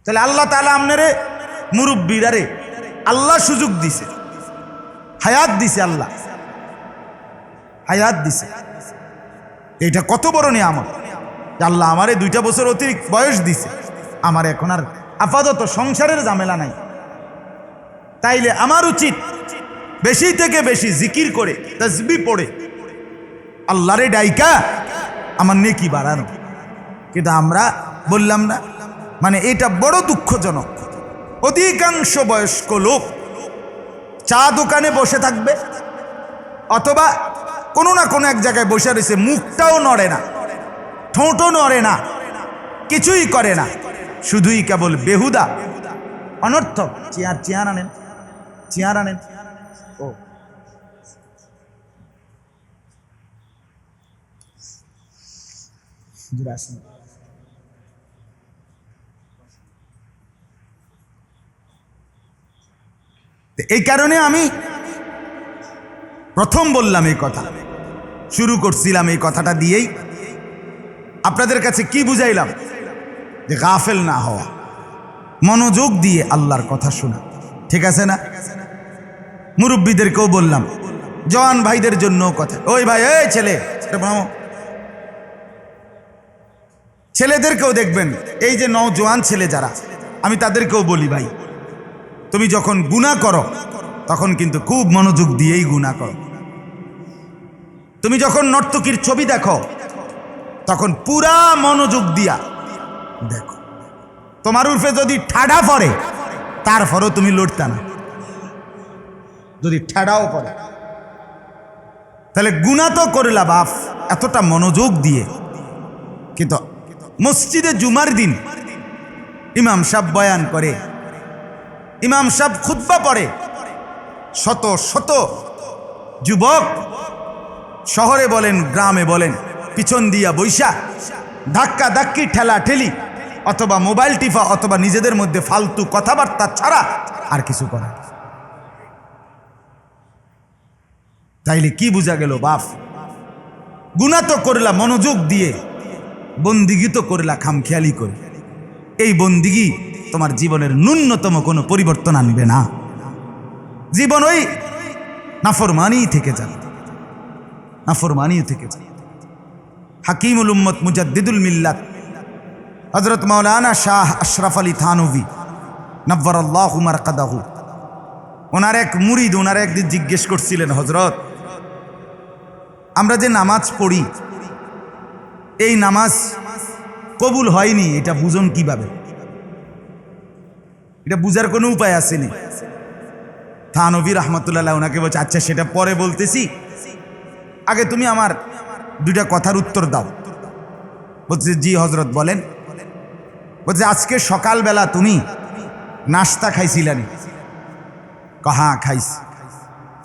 তাহলে আল্লাহ তাআলা আপনারে মুরব্বীরারে আল্লাহ সুযোগ দিছে, হায়াত দিছে, আল্লাহ হায়াত দিছে। এটা কত বড় নিয়ামত যে আল্লাহ আমারে 2টা বছর অতিরিক্ত বয়স দিছে, আমার এখন আর আপাতত সংসারের ঝামেলা নাই। তাইলে আমার উচিত বেশি থেকে বেশি জিকির করে তাসবিহ পড়ে আল্লাহরে ডাইকা আমার নেকি বাড়ানো। কিন্তু আমরা বললাম না, মানে এটা বড় দুঃখজনক। অধিকাংশ বয়স্ক লোক চা দোকানে বসে থাকবে অথবা কোনো না কোনো এক জায়গায় বসে রয়েছে, মুখটাও নড়ে না, ঠোঁটও নড়ে না, কিছুই করে না, শুধুই কেবল বেহুদা অনর্থক। চেয়ার আনেন, চেয়ার আনেন। ও এই কারণে আমি প্রথম বললাম এই কথা, শুরু করছিলাম এই কথাটা দিয়েই। আপনাদের কাছে কি বুঝাইলাম? যে গাফেল না হওয়া, মনোযোগ দিয়ে আল্লাহর কথা শোনা, ঠিক আছে না? মুরব্বীদেরকেও বললাম, জওয়ান ভাইদের জন্য কথা। ওই ভাই, এই ছেলে, ছেলেদেরকেও দেখবেন, এই যে নওজোয়ান ছেলে যারা, আমি তাদেরকেও বলি, ভাই তুমি যখন গুনাহ করো তখন কিন্তু খুব মনোযোগ দিয়েই গুনাহ করো। তুমি যখন নর্তকীর ছবি দেখো তখন পুরা মনোযোগ দিয়া দেখো। তোমার উর্ফে যদি ঠাডা পড়ে তারপরও তুমি লড়তা না, যদি ঠাডাও পড়ে। তাহলে গুনাহ তো করলা বাপ এতটা মনোযোগ দিয়ে। কিন্তু মসজিদে জুমার দিন ইমাম সাহেব বয়ান করে, ইমাম সাহেব খুতবা পড়ে, শত শত যুবক শহরে বলেন গ্রামে বলেন পিছন দিয়া বৈশা ধাক্কা ধাক্কি ঠেলা ঠেলি অথবা মোবাইল টিপা অথবা নিজেদের মধ্যে ফালতু কথাবার্তা ছাড়া আর কিছু করে। তাইলে কি বোঝা গেল বাপ? গুনাহ তো করলা মনোযোগ দিয়ে, বন্দিগি তো করলা খামখেয়ালি করে। এই বন্দিগি তোমার জীবনের ন্যূনতম কোনো পরিবর্তন আনবে না। জীবন ওই নাফরমানি থেকে যাবে, নাফরমানি থেকে যাবে। হাকিমুল উম্মত মুজাদ্দিদুল মিল্লাত হযরত মাওলানা শাহ আশরাফ আলী থানভী নব্বরাল্লাহু মারকাদাহু, ওনার এক মুরিদ ওনার একদিন জিজ্ঞেস করছিলেন, হযরত আমরা যে নামাজ পড়ি এই নামাজ কবুল হয়নি, এটা বুঝুন কিভাবে? এটা বুঝার কোনো উপায় আসেনি? থানভী রাহমাতুল্লাহ ওনাকে বলছে, আচ্ছা সেটা পরে বলতেছি, আগে তুমি আমার 2টা কথার উত্তর দাও। বলছে, জি হযরত বলেন। বলছে, আজকে সকালবেলা তুমি নাস্তা খাইছিলানি? হ্যাঁ খাইছি।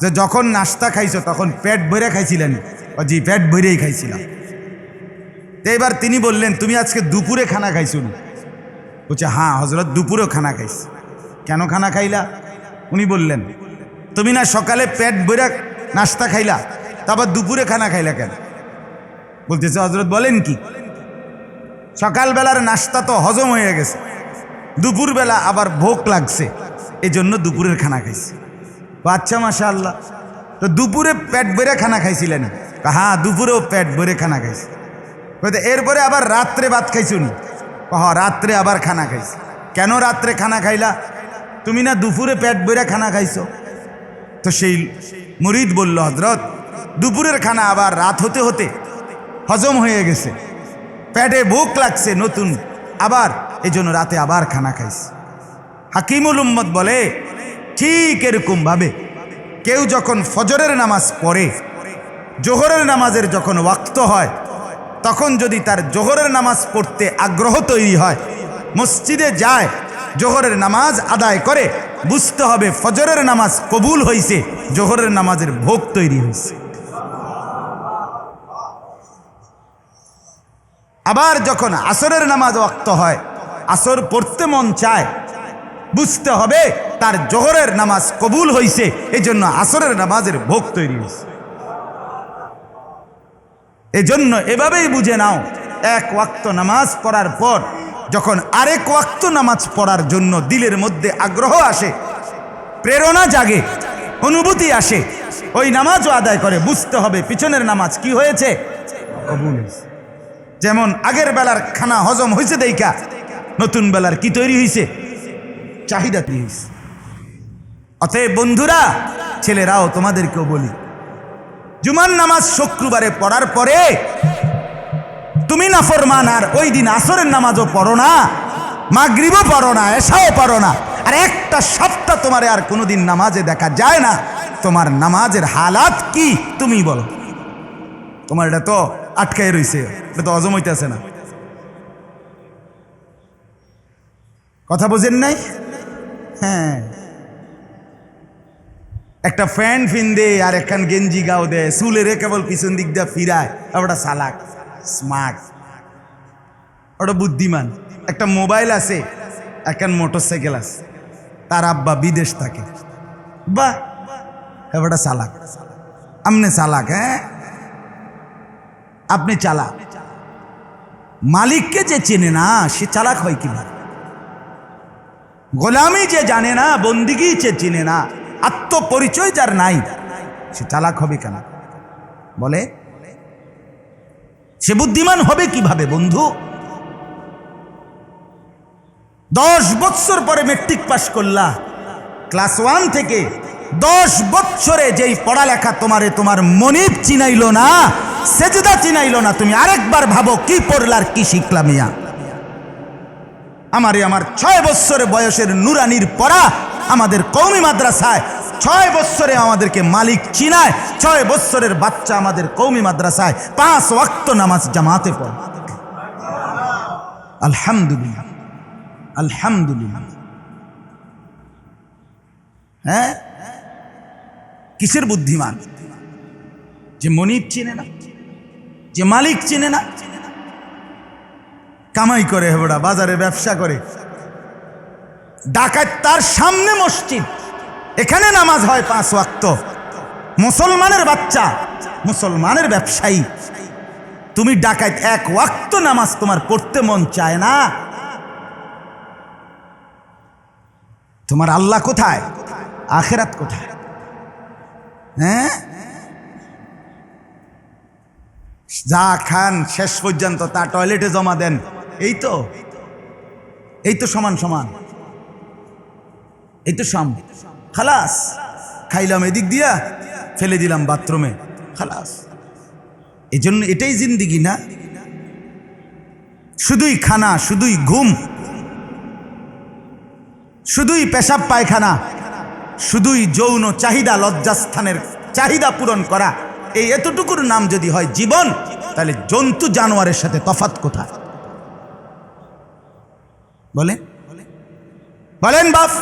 যে যখন নাস্তা খাইছো তখন পেট ভরে খাইছিলানি? জি পেট ভরেই খাইছিলাম। তো এবার তিনি বললেন, তুমি আজকে দুপুরে খানা খাইছো নি? বলছে, হ্যাঁ হযরত দুপুরেও খানা খাইছি। কেন খানা খাইলা? উনি বললেন, তুমি না সকালে পেট ভরে নাস্তা খাইলা, তারপর দুপুরে খানা খাইলা কেন? বলতেছে, হযরত বলেন কি, সকালবেলার নাস্তা তো হজম হয়ে গেছে, দুপুরবেলা আবার ভোক লাগছে, এই জন্য দুপুরের খানা খাইছি। আচ্ছা মাশাআল্লাহ, তো দুপুরে পেট ভরে খানা খাইছিলেন? হ্যাঁ দুপুরেও পেট ভরে খানা খাইছি। এরপরে আবার রাত্রে ভাত খাইছো নি? হ্যাঁ রাত্রে আবার খানা খাইছি। কেন রাত্রে খানা খাইলা? তুমি না দুপুরে পেট ভরে খানা খাইছো। তো সেই মুরিদ বলল, হযরত দুপুরের খানা আবার রাত হতে হতে হজম হয়ে গেছে, পেটে ভুক লাগছে নতুন, আবার এই জন্য রাতে আবার খানা খাইছে। হাকিমুল উম্মত বলে, ঠিক এরকম ভাবে কেউ যখন ফজরের নামাজ পড়ে, জোহরের নামাজের যখন ওয়াক্ত হয়, তখন যদি তার জোহরের নামাজ পড়তে আগ্রহ তৈরি হয়, মসজিদে যায়, জোহরের নামাজ আদায় করে, বুঝতে হবে ফজরের নামাজ কবুল হয়েছে, জোহরের নামাজের ভোগ তৈরি হয়েছে। আবার যখন আসরের নামাজ ওয়াক্ত হয়, আসর পড়তে মন চায়, বুঝতে হবে তার জোহরের নামাজ কবুল হয়েছে, এই জন্য আসরের নামাজের ভোগ তৈরি হয়েছে। এই জন্য এভাবেই বুঝে নাও, এক ওয়াক্ত নামাজ পড়ার পর যখন আরেক ওয়াক্ত নামাজ পড়ার জন্য দিলের মধ্যে আগ্রহ আসে, প্রেরণা জাগে, অনুভূতি আসে, ওই নামাজও আদায় করে, বুঝতে হবে পিছনের নামাজ কি হয়েছে, কবুল হয়েছে। যেমন আগের বেলার খানা হজম হয়েছে দেইখা নতুন বেলার কি তৈরি হয়েছে, চাহিদা তৈরি হয়েছে। অতএব বন্ধুরা, ছেলেরাও তোমাদেরকেও বলি, জুমার নামাজ শুক্রবারে পড়ার পরে তুমি নাফরমান, আর ওই দিন আসরের নামাজও পড়ো না, মাগরিবও পড়ো না, এশাও পড়ো না, আর একটা সপ্তাহ তোমারে আর কোনোদিন নামাজে দেখা যায় না, তোমার নামাজের হালাত কি তুমি বলো? তোমার এটা তো আটকায় রইছে, এটা তো হজম হইতেছে না। কথা বোঝেন নাই? হ্যাঁ, একটা প্যান্ট ফিন্দে আর একখান গেঞ্জি গাও দেয়, চুলেরে কেবল পিছন দিক দিয়ে ফিরায়, ওটা চালাক, স্মার্ট, ওটা বুদ্ধিমান। একটা মোবাইল আছে, একখান মোটরসাইকেল আছে, তার আব্বা বিদেশ থাকে, বাহ, ওটা চালাক। আপনি চালাক? হ্যাঁ, আপনি চালাক। মালিককে যে চেনে না সে চালাক হয় কিভাবে? গোলামি যে জানে না, বন্দিগি যে চিনে না, আত্মপরিচয় যার নাই, সে চালাক হবে কেন বলে? সে বুদ্ধিমান হবে কিভাবে বন্ধু? 10 বছর পরে মেট্রিক পাস করলা, ক্লাস 1 থেকে 10 বছরে যেই পড়ালেখা তোমার মনিব চিনাইলো না, সেজদা চিনাইলো না, তুমি আরেকবার ভাবো কি পড়লার কি শিখলা মিয়া। আমার 6 বছরে বয়সের নুরানির পড়া আমাদের কওমি মাদ্রাসায়, 6 বছরে আমাদেরকে মালিক চিনায়, 6 বছরের বাচ্চা আমাদের কওমি মাদ্রাসায় 5 ওয়াক্ত নামাজ জামাতে পড়ে। আলহামদুলিল্লাহ, আলহামদুলিল্লাহ। হ্যাঁ, কিসের বুদ্ধিমান? যে মনিব চিনে না, যে মালিক চিনে না, কামাই করে, হেবড়া বাজারে ব্যবসা করে, ডাকাত তার সামনে মসজিদ, এখানে নামাজ হয় 5 ওয়াক্ত, মুসলমানের বাচ্চা, মুসলমানের ব্যবসায়ী, তুমি ডাকাত 1 ওয়াক্ত নামাজ তোমার পড়তে মন চায় না? তোমার আল্লাহ কোথায়? আখিরাত কোথায়? হ্যাঁ, যা খান শেষ পর্যন্ত তা টয়লেটে জমা দেন, এই তো সমান সমান, এই তো খালাস, খাইলাম এদিক দিয়া, ফেলে দিলাম বাথরুমে, খালাস। এই জন্য এটাই জিন্দিগি না? শুধুই খানা, শুধুই ঘুম, শুধুই পেশাব পায়খানা, শুধুই যৌন চাহিদা, লজ্জাস্থানের চাহিদা পূরণ করা, এই এতটুকুর নাম যদি হয় জীবন, তাহলে জন্তু জানোয়ারের সাথে তফাৎ কোথায় বলেন বাপ?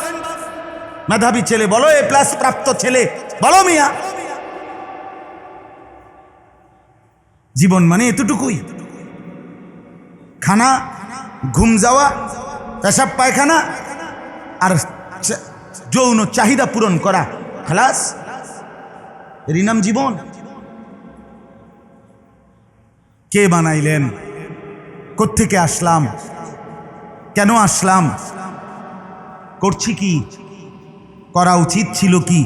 মেধাবী ছেলে বলো, A+ প্রাপ্ত ছেলে বলো মিয়া, জীবন মানে এতটুকুই? খানা, ঘুম যাওয়া, পেশাব পায়খানা আর যৌন চাহিদা পূরণ করা, খালাস, এরই নাম জীবন? কে বানাইলেন? কোত্থেকে আসলাম? কেন আসলাম? করছি কি? করা উচিত ছিল কি?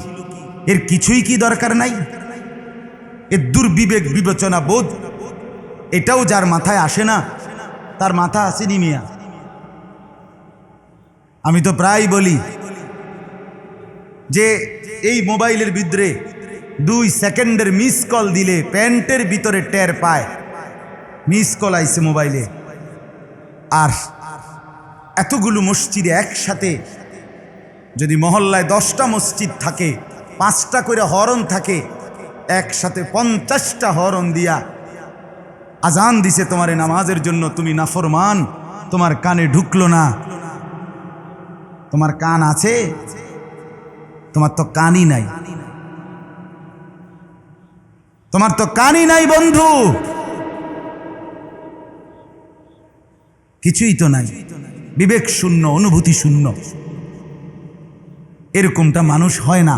এর কিছুই কি দরকার নাই? এর দুর্বিবেক বিবেচনা বোধ, এটাও যার মাথায় আসে না, তার মাথা আসেনি মিয়া। আমি তো প্রায় বলি যে এই মোবাইলের ভিতরে 2 সেকেন্ডের মিস কল দিলে প্যান্টের ভিতরে টের পায় মিস কল আইছে মোবাইলে। আর এতগুলো মসজিদে একসাথে যদি মহল্লায় 10টা মসজিদ থাকে, 5টা করে হরন থাকে, একসাথে 50টা হরন দিয়া আজান দিছে তোমারে নামাজের জন্য, তুমি নাফরমান, তোমার কানে ঢুকলো না। তোমার কান আছে? তোমার তো কানই নাই, তোমার তো কানই নাই বন্ধু, কিছুই তো নাই, বিবেক শূন্য, অনুভূতি শূন্য। এরকমটা মানুষ হয় না,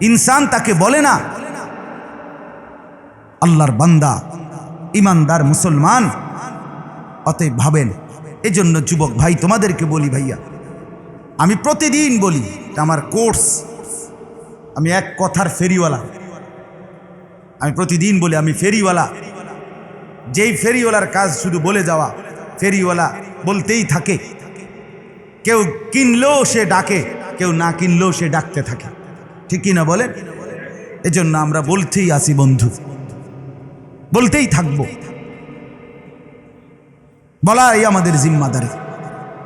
ইনসান তাকে বলে না। আল্লাহর বান্দা, ইমানদার মুসলমান। অতএব ভাবেন, এজন্য যুবক ভাই তোমাদেরকে বলি ভাইয়া, আমি প্রতিদিন বলি, এটা আমার কোর্স, আমি এক কথার ফেরিওয়ালা। আমি প্রতিদিন বলি আমি ফেরিওয়ালা। যেই ফেরিওয়ালার কাজ শুধু বলে যাওয়া, ফেরিওয়ালা বলতেই থাকে। কেউ কিনলেও সে ডাকে, কেউ না কিনলেও সে ডাকতে থাকে, ঠিক কি না বলেন? এজন্য আমরা বলতেই আসি বন্ধু, বলতেই থাকবো, বলাই আমাদের জিম্মাদারি।